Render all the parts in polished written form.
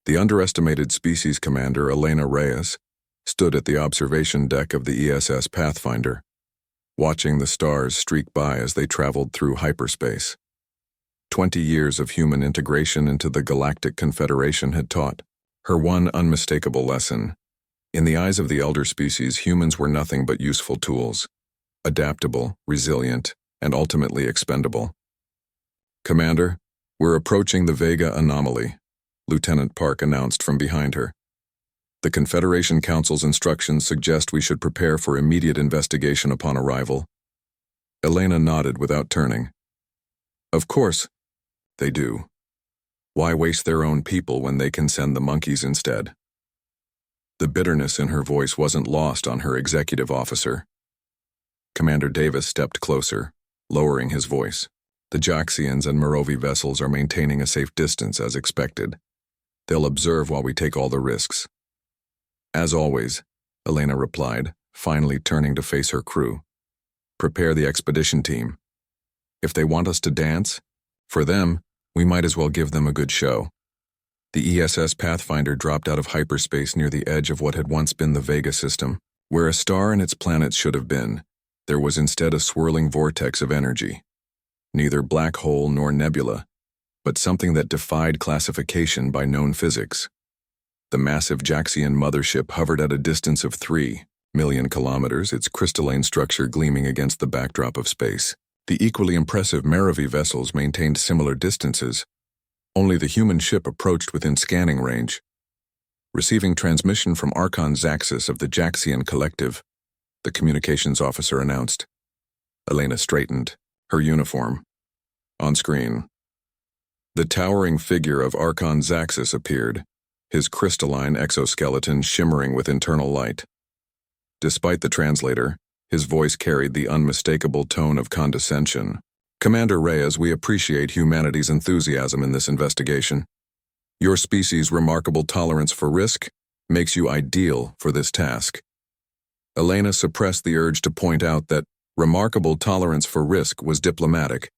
The underestimated species commander, Elena Reyes, stood at the observation deck of the ESS Pathfinder, watching the stars streak by as they traveled through hyperspace. 20 years of human integration into the Galactic Confederation had taught her one unmistakable lesson. In the eyes of the elder species, humans were nothing but useful tools, adaptable, resilient, and ultimately expendable. "Commander, we're approaching the Vega anomaly," Lieutenant Park announced from behind her. "The Confederation Council's instructions suggest we should prepare for immediate investigation upon arrival." Elena nodded without turning. "Of course, they do. Why waste their own people when they can send the monkeys instead?" The bitterness in her voice wasn't lost on her executive officer. Commander Davis stepped closer, lowering his voice. "The Jaxians and Merovi vessels are maintaining a safe distance as expected. They'll observe while we take all the risks." "As always," Elena replied, finally turning to face her crew. "Prepare the expedition team. If they want us to dance, for them, we might as well give them a good show." The ESS Pathfinder dropped out of hyperspace near the edge of what had once been the Vega system. Where a star and its planets should have been, there was instead a swirling vortex of energy. Neither black hole nor nebula, but something that defied classification by known physics. The massive Jaxian mothership hovered at a distance of 3 million kilometers, its crystalline structure gleaming against the backdrop of space. The equally impressive Merovi vessels maintained similar distances. Only the human ship approached within scanning range. "Receiving transmission from Archon Zaxxas of the Jaxian Collective," the communications officer announced. Elena straightened, her uniform on screen. The towering figure of Archon Zaxxas appeared, his crystalline exoskeleton shimmering with internal light. Despite the translator, his voice carried the unmistakable tone of condescension. "Commander Reyes, we appreciate humanity's enthusiasm in this investigation. Your species' remarkable tolerance for risk makes you ideal for this task." Elena suppressed the urge to point out that remarkable tolerance for risk was diplomatic.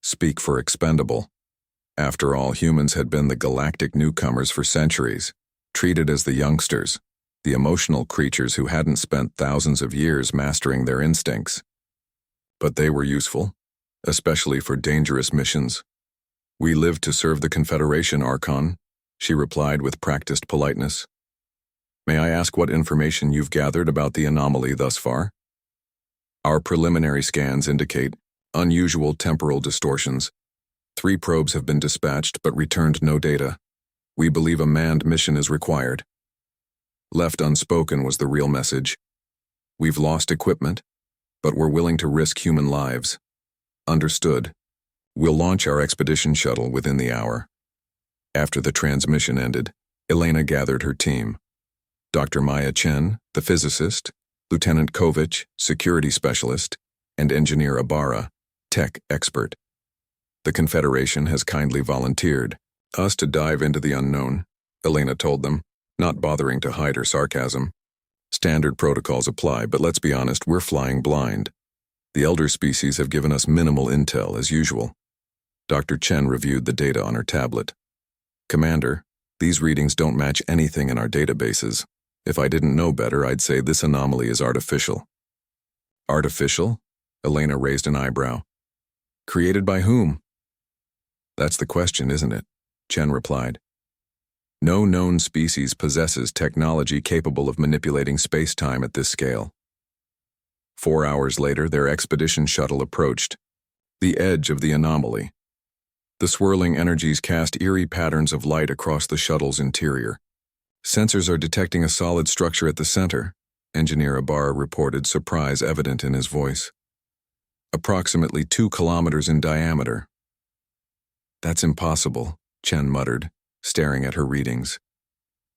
Speak for expendable. After all, humans had been the galactic newcomers for centuries, treated as the youngsters, the emotional creatures who hadn't spent thousands of years mastering their instincts. But they were useful, especially for dangerous missions. "We live to serve the Confederation, Archon," she replied with practiced politeness. "May I ask what information you've gathered about the anomaly thus far?" "Our preliminary scans indicate unusual temporal distortions. 3 probes have been dispatched but returned no data. We believe a manned mission is required." Left unspoken was the real message. "We've lost equipment, but we're willing to risk human lives." "Understood. We'll launch our expedition shuttle within the hour." After the transmission ended, Elena gathered her team. Dr. Maya Chen, the physicist, Lieutenant Kovic, security specialist, and Engineer Ibarra, tech expert. "The Confederation has kindly volunteered us to dive into the unknown," Elena told them, not bothering to hide her sarcasm. "Standard protocols apply, but let's be honest, we're flying blind. The elder species have given us minimal intel as usual." Dr. Chen reviewed the data on her tablet. "Commander, these readings don't match anything in our databases. If I didn't know better, I'd say this anomaly is artificial." "Artificial?" Elena raised an eyebrow. "Created by whom?" "That's the question, isn't it?" Chen replied. "No known species possesses technology capable of manipulating space-time at this scale." 4 hours later, their expedition shuttle approached the edge of the anomaly. The swirling energies cast eerie patterns of light across the shuttle's interior. "Sensors are detecting a solid structure at the center," Engineer Ibarra reported, surprise evident in his voice. "Approximately 2 kilometers in diameter." "That's impossible," Chen muttered, staring at her readings.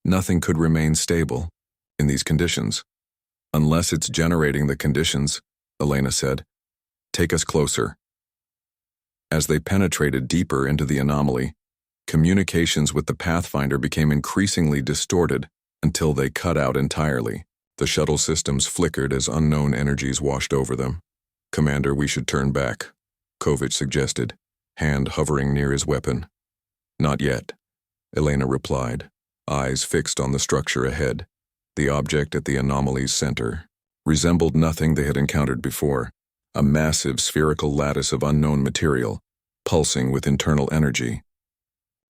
"Nothing could remain stable in these conditions." "Unless it's generating the conditions," Elena said. "Take us closer." As they penetrated deeper into the anomaly, communications with the Pathfinder became increasingly distorted until they cut out entirely. The shuttle systems flickered as unknown energies washed over them. "Commander, we should turn back," Kovic suggested, hand hovering near his weapon. "Not yet," Elena replied, eyes fixed on the structure ahead. The object at the anomaly's center resembled nothing they had encountered before, a massive spherical lattice of unknown material, pulsing with internal energy.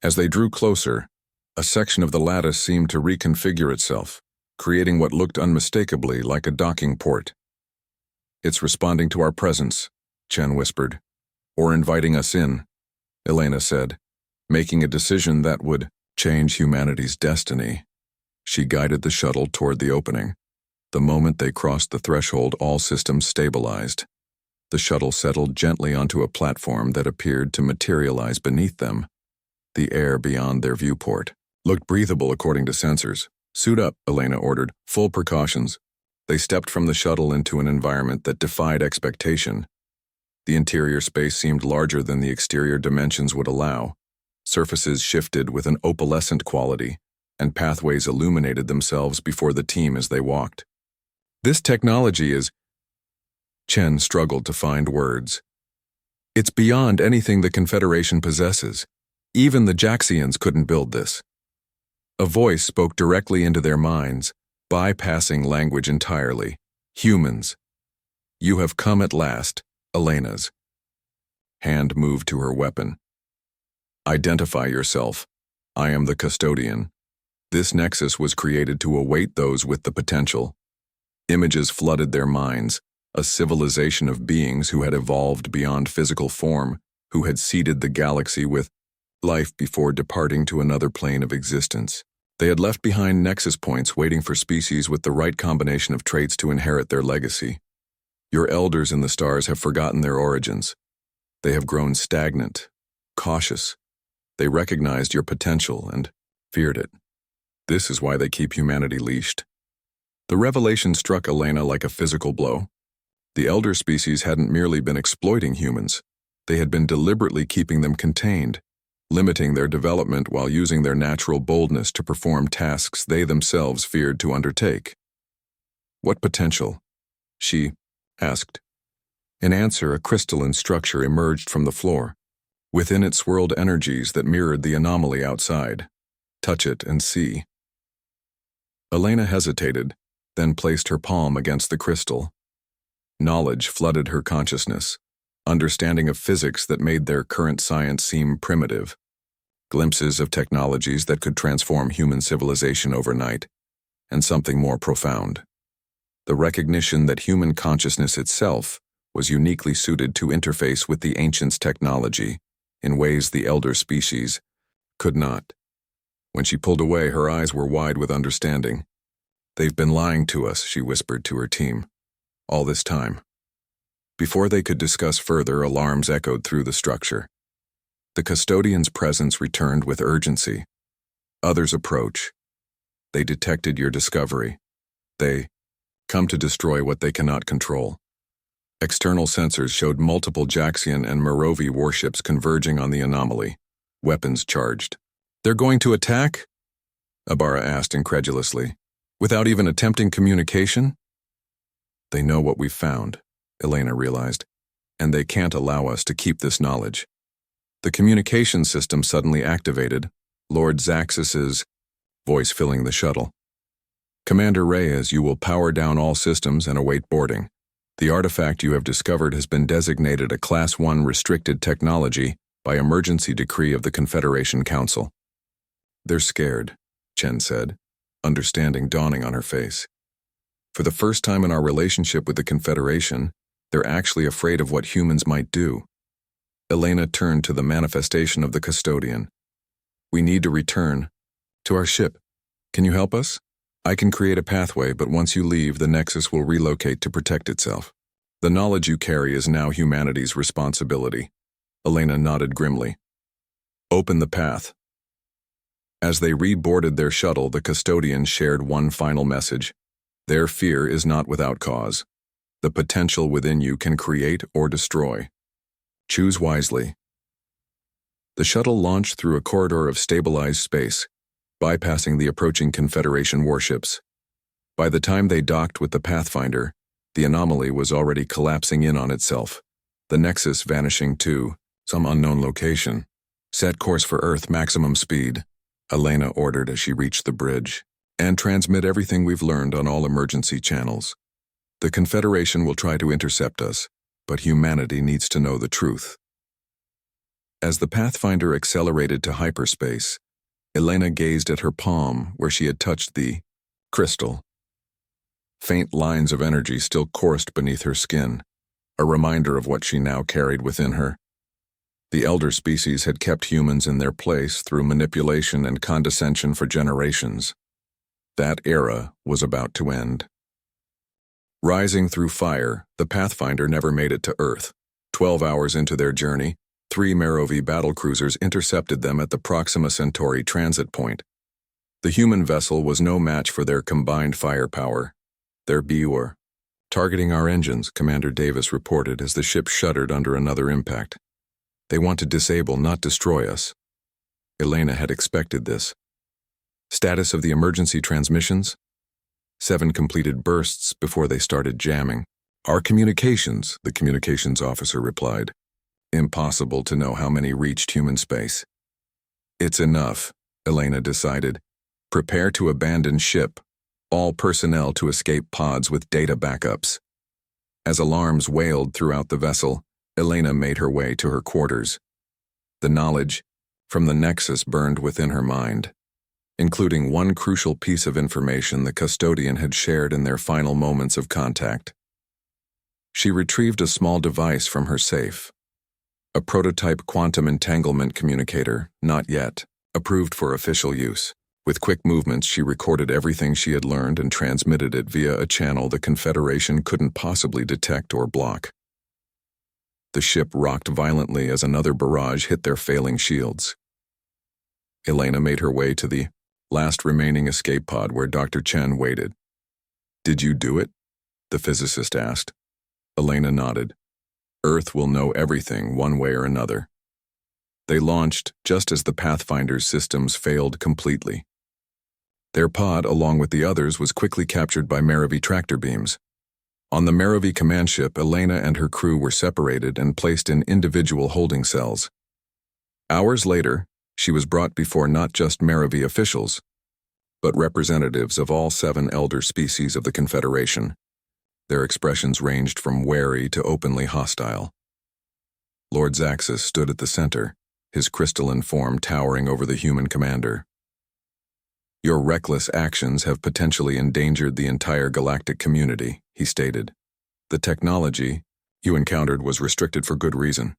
As they drew closer, a section of the lattice seemed to reconfigure itself, creating what looked unmistakably like a docking port. "It's responding to our presence," Chen whispered. "Or inviting us in," Elena said, making a decision that would change humanity's destiny. She guided the shuttle toward the opening. The moment they crossed the threshold, all systems stabilized. The shuttle settled gently onto a platform that appeared to materialize beneath them. The air beyond their viewport looked breathable according to sensors. "Suit up," Elena ordered. "Full precautions." They stepped from the shuttle into an environment that defied expectation. The interior space seemed larger than the exterior dimensions would allow. Surfaces shifted with an opalescent quality, and pathways illuminated themselves before the team as they walked. "This technology is—" Chen struggled to find words. "It's beyond anything the Confederation possesses. Even the Jaxians couldn't build this." A voice spoke directly into their minds, bypassing language entirely. "Humans. You have come at last." Elena's hand moved to her weapon. "Identify yourself. I am the custodian." This nexus was created to await those with the potential. Images flooded their minds, a civilization of beings who had evolved beyond physical form, who had seeded the galaxy with life before departing to another plane of existence. They had left behind nexus points waiting for species with the right combination of traits to inherit their legacy. Your elders in the stars have forgotten their origins. They have grown stagnant, cautious. They recognized your potential and feared it. This is why they keep humanity leashed. The revelation struck Elena like a physical blow. The elder species hadn't merely been exploiting humans. They had been deliberately keeping them contained, limiting their development while using their natural boldness to perform tasks they themselves feared to undertake. "What potential?" she asked. In answer, a crystalline structure emerged from the floor. Within it swirled energies that mirrored the anomaly outside. "Touch it and see." Elena hesitated, then placed her palm against the crystal. Knowledge flooded her consciousness, understanding of physics that made their current science seem primitive, glimpses of technologies that could transform human civilization overnight, and something more profound. The recognition that human consciousness itself was uniquely suited to interface with the ancients' technology in ways the elder species could not. When she pulled away, her eyes were wide with understanding. "They've been lying to us," she whispered to her team. "All this time." Before they could discuss further, alarms echoed through the structure. The custodian's presence returned with urgency. "Others approach. They detected your discovery. They come to destroy what they cannot control." External sensors showed multiple Jaxian and Merovi warships converging on the anomaly, weapons charged. "They're going to attack?" Ibarra asked incredulously. "Without even attempting communication?" "They know what we've found," Elena realized, "and they can't allow us to keep this knowledge." The communication system suddenly activated, Lord Zaxxas's voice filling the shuttle. "Commander Reyes, you will power down all systems and await boarding. The artifact you have discovered has been designated a Class 1 restricted technology by emergency decree of the Confederation Council." "They're scared," Chen said, understanding dawning on her face. "For the first time in our relationship with the Confederation, they're actually afraid of what humans might do." Elena turned to the manifestation of the custodian. "We need to return to our ship. Can you help us? I can create a pathway, but once you leave, the Nexus will relocate to protect itself. The knowledge you carry is now humanity's responsibility." Elena nodded grimly. "Open the path." As they reboarded their shuttle, the custodian shared one final message. Their fear is not without cause. The potential within you can create or destroy. Choose wisely. The shuttle launched through a corridor of stabilized space, bypassing the approaching Confederation warships. By the time they docked with the Pathfinder, the anomaly was already collapsing in on itself, the Nexus vanishing to some unknown location. "Set course for Earth, maximum speed," Elena ordered as she reached the bridge. And transmit everything we've learned on all emergency channels. The Confederation will try to intercept us, but humanity needs to know the truth. As the Pathfinder accelerated to hyperspace, Elena gazed at her palm where she had touched the crystal. Faint lines of energy still coursed beneath her skin, a reminder of what she now carried within her. The elder species had kept humans in their place through manipulation and condescension for generations. That era was about to end. Rising through fire, the Pathfinder never made it to Earth. 12 hours into their journey, 3 Merovi battlecruisers intercepted them at the Proxima Centauri transit point. The human vessel was no match for their combined firepower. Their BUR. Targeting our engines, Commander Davis reported as the ship shuddered under another impact. They want to disable, not destroy us. Elena had expected this. Status of the emergency transmissions? 7 completed bursts before they started jamming. Our communications, the communications officer replied. Impossible to know how many reached human space. It's enough, Elena decided. Prepare to abandon ship. All personnel to escape pods with data backups. As alarms wailed throughout the vessel, Elena made her way to her quarters. The knowledge from the Nexus burned within her mind, including one crucial piece of information the custodian had shared in their final moments of contact. She retrieved a small device from her safe. A prototype quantum entanglement communicator, not yet, approved for official use. With quick movements, she recorded everything she had learned and transmitted it via a channel the Confederation couldn't possibly detect or block. The ship rocked violently as another barrage hit their failing shields. Elena made her way to the last remaining escape pod where Dr. Chen waited. Did you do it? The physicist asked. Elena nodded. Earth will know everything one way or another. They launched just as the Pathfinder's systems failed completely. Their pod, along with the others, was quickly captured by Merovi tractor beams. On the Merovi command ship, Elena and her crew were separated and placed in individual holding cells. Hours later, she was brought before not just Merovi officials, but representatives of all 7 elder species of the Confederation. Their expressions ranged from wary to openly hostile. Lord Zaxxas stood at the center, his crystalline form towering over the human commander. Your reckless actions have potentially endangered the entire galactic community, he stated. The technology you encountered was restricted for good reason.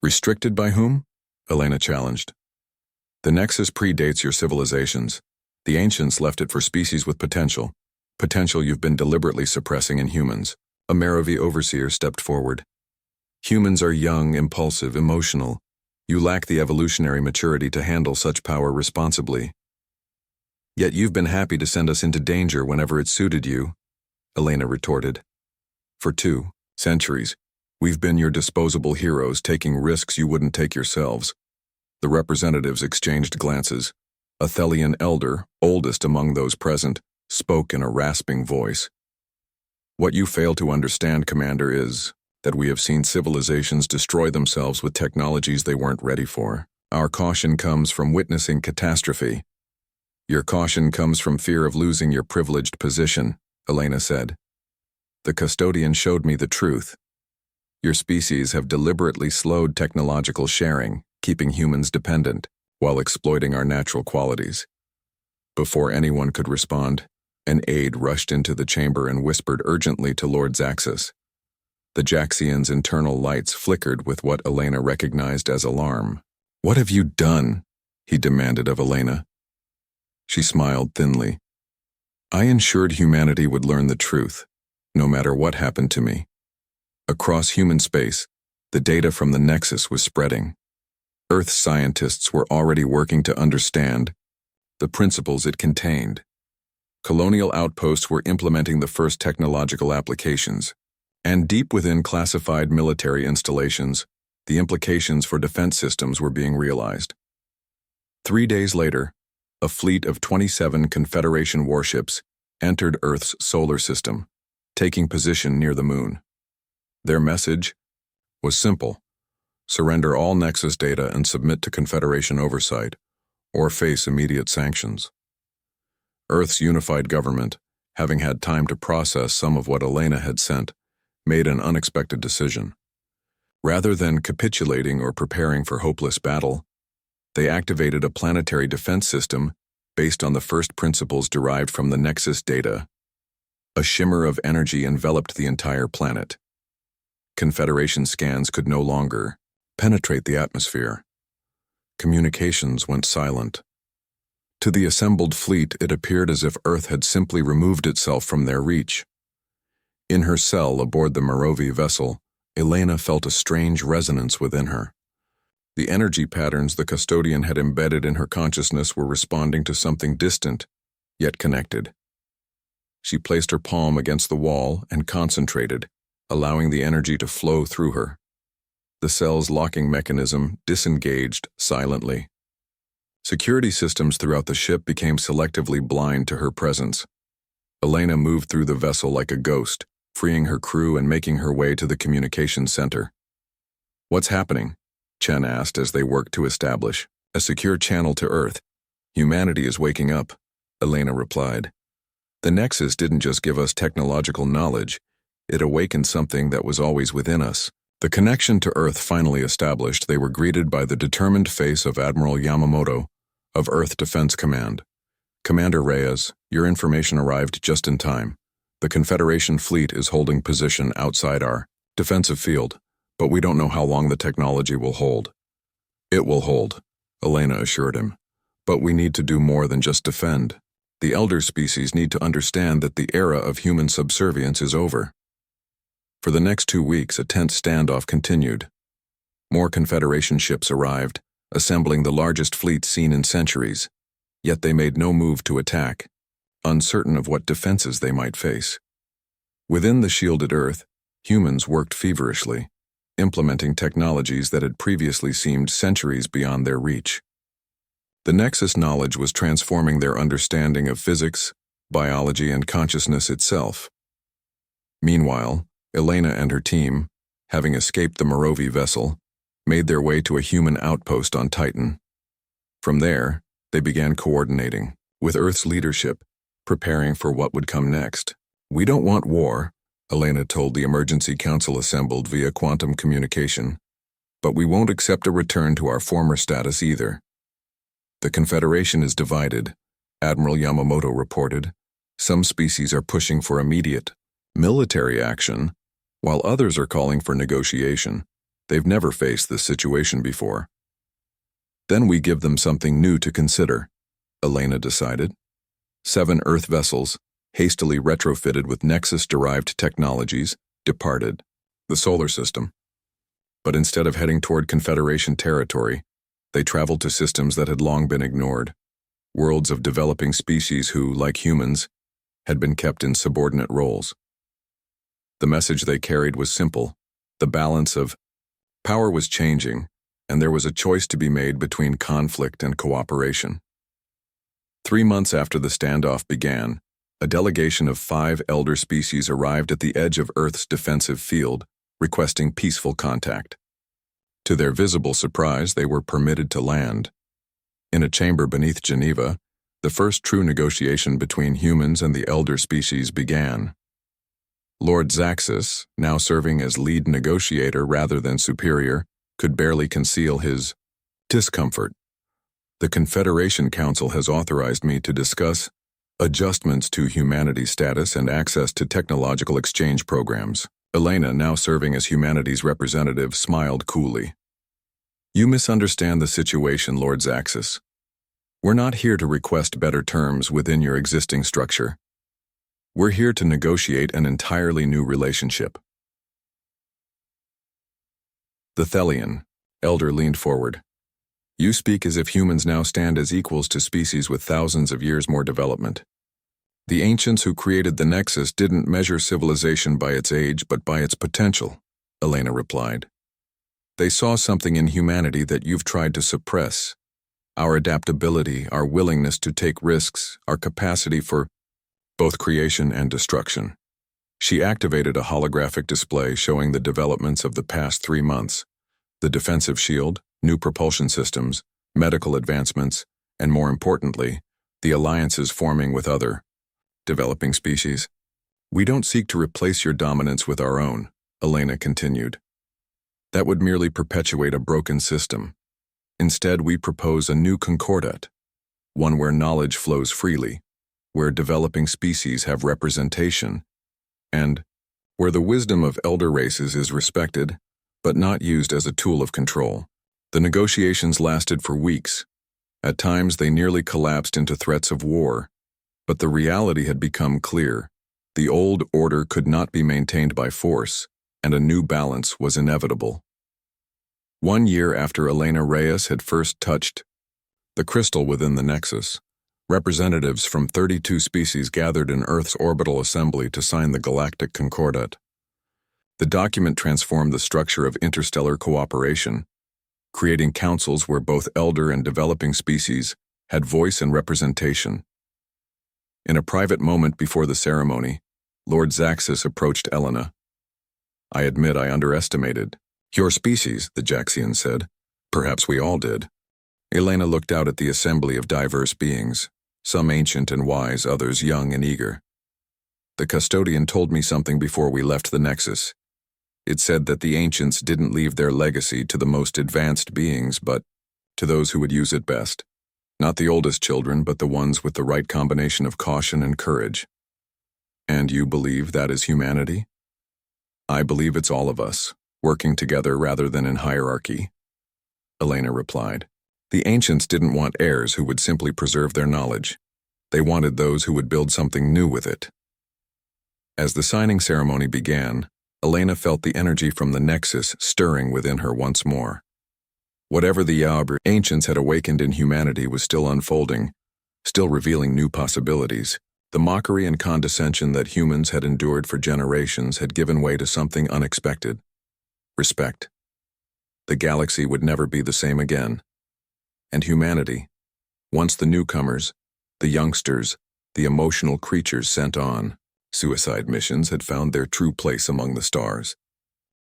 Restricted by whom? Elena challenged. The Nexus predates your civilizations. The ancients left it for species with potential. Potential you've been deliberately suppressing in humans. A Merovi overseer stepped forward. Humans are young, impulsive, emotional. You lack the evolutionary maturity to handle such power responsibly. Yet you've been happy to send us into danger whenever it suited you, Elena retorted. For 2 centuries, we've been your disposable heroes taking risks you wouldn't take yourselves. The representatives exchanged glances. A Thelian elder, oldest among those present, spoke in a rasping voice. What you fail to understand, Commander, is that we have seen civilizations destroy themselves with technologies they weren't ready for. Our caution comes from witnessing catastrophe. Your caution comes from fear of losing your privileged position, Elena said. The custodian showed me the truth. Your species have deliberately slowed technological sharing, keeping humans dependent, while exploiting our natural qualities. Before anyone could respond, an aide rushed into the chamber and whispered urgently to Lord Zaxxas. The Jaxian's internal lights flickered with what Elena recognized as alarm. What have you done? He demanded of Elena. She smiled thinly. I ensured humanity would learn the truth, no matter what happened to me. Across human space, the data from the Nexus was spreading. Earth scientists were already working to understand the principles it contained. Colonial outposts were implementing the first technological applications, and deep within classified military installations, the implications for defense systems were being realized. 3 days later, a fleet of 27 Confederation warships entered Earth's solar system, taking position near the moon. Their message was simple: surrender all Nexus data and submit to Confederation oversight, or face immediate sanctions. Earth's unified government, having had time to process some of what Elena had sent, made an unexpected decision. Rather than capitulating or preparing for hopeless battle, they activated a planetary defense system based on the first principles derived from the Nexus data. A shimmer of energy enveloped the entire planet. Confederation scans could no longer penetrate the atmosphere. Communications went silent. To the assembled fleet, it appeared as if Earth had simply removed itself from their reach. In her cell aboard the Morovia vessel, Elena felt a strange resonance within her. The energy patterns the custodian had embedded in her consciousness were responding to something distant, yet connected. She placed her palm against the wall and concentrated, allowing the energy to flow through her. The cell's locking mechanism disengaged silently. Security systems throughout the ship became selectively blind to her presence. Elena moved through the vessel like a ghost, freeing her crew and making her way to the communications center. "What's happening?" Chen asked as they worked to establish a secure channel to Earth. "Humanity is waking up," Elena replied. "The Nexus didn't just give us technological knowledge, it awakened something that was always within us." The connection to Earth finally established, they were greeted by the determined face of Admiral Yamamoto of Earth Defense Command. "Commander Reyes, your information arrived just in time. The Confederation fleet is holding position outside our defensive field, but we don't know how long the technology will hold." "It will hold," Elena assured him. "But we need to do more than just defend. The elder species need to understand that the era of human subservience is over." For the next 2 weeks, a tense standoff continued. More Confederation ships arrived, assembling the largest fleet seen in centuries, yet they made no move to attack, uncertain of what defenses they might face. Within the shielded Earth, humans worked feverishly, implementing technologies that had previously seemed centuries beyond their reach. The Nexus knowledge was transforming their understanding of physics, biology, and consciousness itself. Meanwhile, Elena and her team, having escaped the Morovia vessel, made their way to a human outpost on Titan. From there, they began coordinating with Earth's leadership, preparing for what would come next. "We don't want war," Elena told the emergency council assembled via quantum communication, "but we won't accept a return to our former status either." "The Confederation is divided," Admiral Yamamoto reported. "Some species are pushing for immediate military action, while others are calling for negotiation. They've never faced this situation before." "Then we give them something new to consider," Elena decided. 7 Earth vessels, hastily retrofitted with Nexus-derived technologies, departed the solar system. But instead of heading toward Confederation territory, they traveled to systems that had long been ignored, worlds of developing species who, like humans, had been kept in subordinate roles. The message they carried was simple. The balance of power was changing, and there was a choice to be made between conflict and cooperation. 3 months after the standoff began, a delegation of 5 elder species arrived at the edge of Earth's defensive field, requesting peaceful contact. To their visible surprise, they were permitted to land. In a chamber beneath Geneva, the first true negotiation between humans and the elder species began. Lord Zaxxas, now serving as lead negotiator rather than superior, could barely conceal his discomfort. "The Confederation Council has authorized me to discuss adjustments to humanity's status and access to technological exchange programs." Elena, now serving as humanity's representative, smiled coolly. "You misunderstand the situation, Lord Zaxxas. We're not here to request better terms within your existing structure. We're here to negotiate an entirely new relationship." The Thelian, Elder leaned forward. "You speak as if humans now stand as equals to species with thousands of years more development. The ancients who created the Nexus didn't measure civilization by its age but by its potential," Elena replied. "They saw something in humanity that you've tried to suppress. Our adaptability, our willingness to take risks, our capacity for both creation and destruction." She activated a holographic display showing the developments of the past 3 months, the defensive shield, new propulsion systems, medical advancements, and more importantly, the alliances forming with other, developing species. We don't seek to replace your dominance with our own, Elena continued. That would merely perpetuate a broken system. Instead, we propose a new concordat, one where knowledge flows freely, where developing species have representation, and where the wisdom of elder races is respected, but not used as a tool of control. The negotiations lasted for weeks. At times, they nearly collapsed into threats of war, but the reality had become clear. The old order could not be maintained by force, and a new balance was inevitable. 1 year after Elena Reyes had first touched the crystal within the Nexus, representatives from 32 species gathered in Earth's orbital assembly to sign the Galactic Concordat. The document transformed the structure of interstellar cooperation, creating councils where both elder and developing species had voice and representation. In a private moment before the ceremony, Lord Zaxxas approached Elena. "I admit I underestimated your species," the Jaxian said. "Perhaps we all did." Elena looked out at the assembly of diverse beings, some ancient and wise, others young and eager. "The custodian told me something before we left the Nexus. It said that the ancients didn't leave their legacy to the most advanced beings, but to those who would use it best. Not the oldest children, but the ones with the right combination of caution and courage." "And you believe that is humanity?" "I believe it's all of us, working together rather than in hierarchy," Elena replied. "The ancients didn't want heirs who would simply preserve their knowledge. They wanted those who would build something new with it." As the signing ceremony began, Elena felt the energy from the Nexus stirring within her once more. Whatever the ancients had awakened in humanity was still unfolding, still revealing new possibilities. The mockery and condescension that humans had endured for generations had given way to something unexpected: respect. The galaxy would never be the same again. And humanity, once the newcomers, the youngsters, the emotional creatures sent on suicide missions, had found their true place among the stars.